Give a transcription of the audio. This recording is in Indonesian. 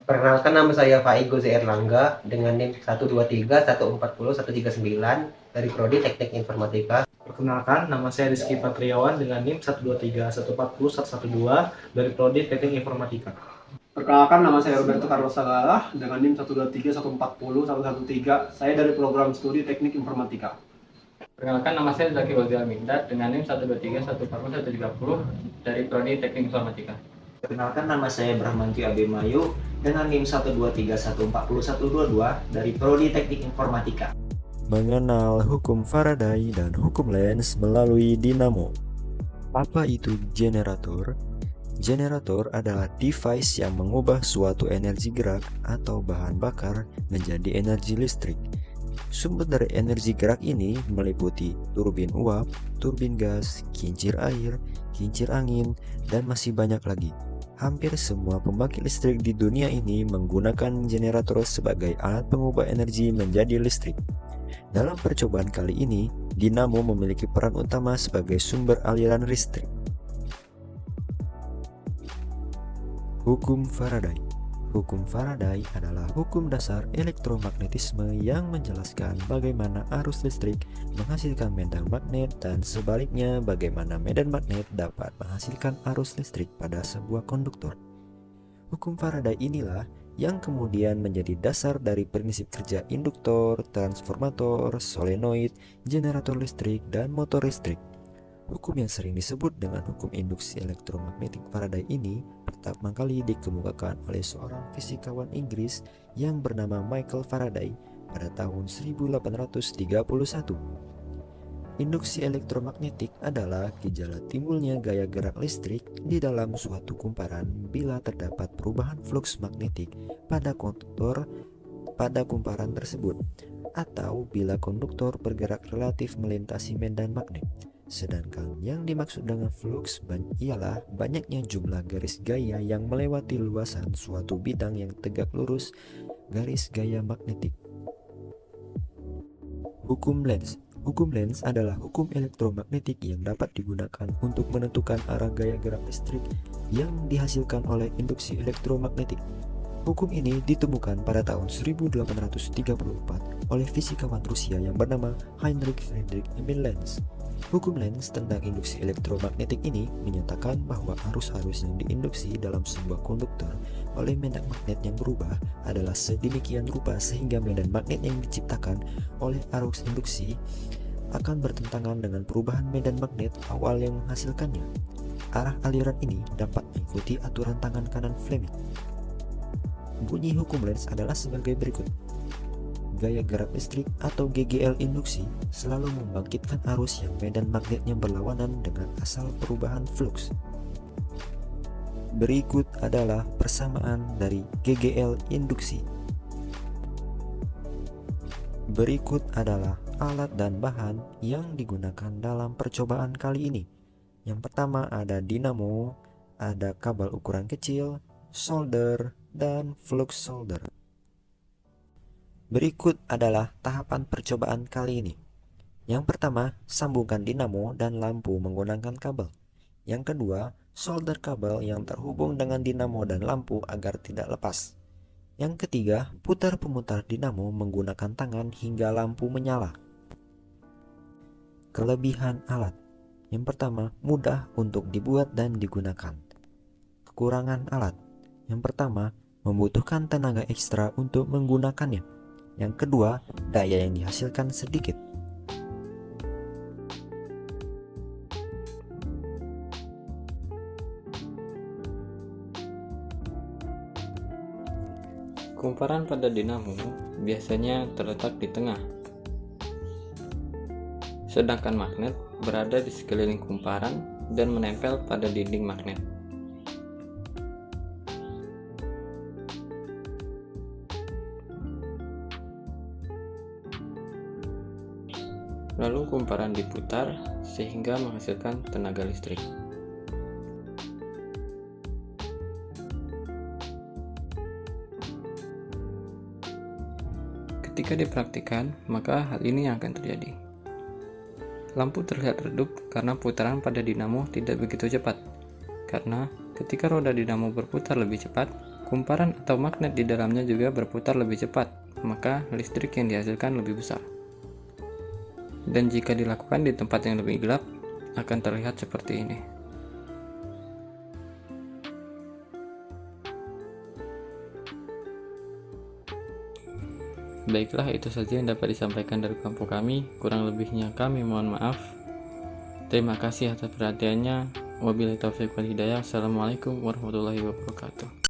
Perkenalkan, nama saya Faigo Z. Erlangga dengan NIM 123140139 dari Prodi Teknik Informatika. Perkenalkan, nama saya Rizky Patriawan dengan NIM 123140112 dari Prodi Teknik Informatika. Perkenalkan, nama saya Roberto Carlos Sagala dengan NIM 123140113. Saya dari program studi Teknik Informatika. Perkenalkan, nama saya Zaki Wazi Al-Migdad dengan NIM 123140130 dari Prodi Teknik Informatika. Perkenalkan, nama saya Brahmanti Abemayu dengan NIM 123140122 dari Prodi Teknik Informatika. Mengenal hukum Faraday dan hukum Lenz melalui dinamo. Apa itu generator? Generator adalah device yang mengubah suatu energi gerak atau bahan bakar menjadi energi listrik. Sumber dari energi gerak ini meliputi turbin uap, turbin gas, kincir air, kincir angin, dan masih banyak lagi. Hampir semua pembangkit listrik di dunia ini menggunakan generator sebagai alat pengubah energi menjadi listrik. Dalam percobaan kali ini, dinamo memiliki peran utama sebagai sumber aliran listrik. Hukum Faraday. Hukum Faraday adalah hukum dasar elektromagnetisme yang menjelaskan bagaimana arus listrik menghasilkan medan magnet dan sebaliknya bagaimana medan magnet dapat menghasilkan arus listrik pada sebuah konduktor. Hukum Faraday inilah yang kemudian menjadi dasar dari prinsip kerja induktor, transformator, solenoid, generator listrik, dan motor listrik. Hukum yang sering disebut dengan hukum induksi elektromagnetik Faraday ini pertama kali dikemukakan oleh seorang fisikawan Inggris yang bernama Michael Faraday pada tahun 1831. Induksi elektromagnetik adalah gejala timbulnya gaya gerak listrik di dalam suatu kumparan bila terdapat perubahan fluks magnetik pada konduktor pada kumparan tersebut, atau bila konduktor bergerak relatif melintasi medan magnet. Sedangkan yang dimaksud dengan flux ialah banyaknya jumlah garis gaya yang melewati luasan suatu bidang yang tegak lurus garis gaya magnetik. Hukum Lenz. Hukum Lenz adalah hukum elektromagnetik yang dapat digunakan untuk menentukan arah gaya gerak listrik yang dihasilkan oleh induksi elektromagnetik. Hukum ini ditemukan pada tahun 1834 oleh fisikawan Rusia yang bernama Heinrich Friedrich Emil Lenz. Hukum Lenz tentang induksi elektromagnetik ini menyatakan bahwa arus-arus yang diinduksi dalam sebuah konduktor oleh medan magnet yang berubah adalah sedemikian rupa sehingga medan magnet yang diciptakan oleh arus induksi akan bertentangan dengan perubahan medan magnet awal yang menghasilkannya. Arah aliran ini dapat mengikuti aturan tangan kanan Fleming. Bunyi hukum Lenz adalah sebagai berikut. Gaya gerak listrik atau GGL induksi selalu membangkitkan arus yang medan magnetnya berlawanan dengan asal perubahan flux. Berikut adalah persamaan dari GGL induksi. Berikut adalah alat dan bahan yang digunakan dalam percobaan kali ini. Yang pertama ada dinamo, ada kabel ukuran kecil, solder, dan flux solder. Berikut adalah tahapan percobaan kali ini. Yang pertama, sambungkan dinamo dan lampu menggunakan kabel. Yang kedua, solder kabel yang terhubung dengan dinamo dan lampu agar tidak lepas. Yang ketiga, putar pemutar dinamo menggunakan tangan hingga lampu menyala. Kelebihan alat. Yang pertama, mudah untuk dibuat dan digunakan. Kekurangan alat. Yang pertama, membutuhkan tenaga ekstra untuk menggunakannya. Yang kedua, daya yang dihasilkan sedikit. Kumparan pada dinamo biasanya terletak di tengah, sedangkan magnet berada di sekeliling kumparan dan menempel pada dinding magnet. Lalu kumparan diputar sehingga menghasilkan tenaga listrik. Ketika dipraktikkan, maka hal ini yang akan terjadi. Lampu terlihat redup karena putaran pada dinamo tidak begitu cepat. Karena ketika roda dinamo berputar lebih cepat, Kumparan atau magnet di dalamnya juga berputar lebih cepat, maka listrik yang dihasilkan lebih besar. Dan jika dilakukan di tempat yang lebih gelap, akan terlihat seperti ini. Baiklah, itu saja yang dapat disampaikan dari kelompok kami. Kurang lebihnya kami mohon maaf. Terima kasih atas perhatiannya. Wabillahi taufiq wal hidayah. Assalamualaikum warahmatullahi wabarakatuh.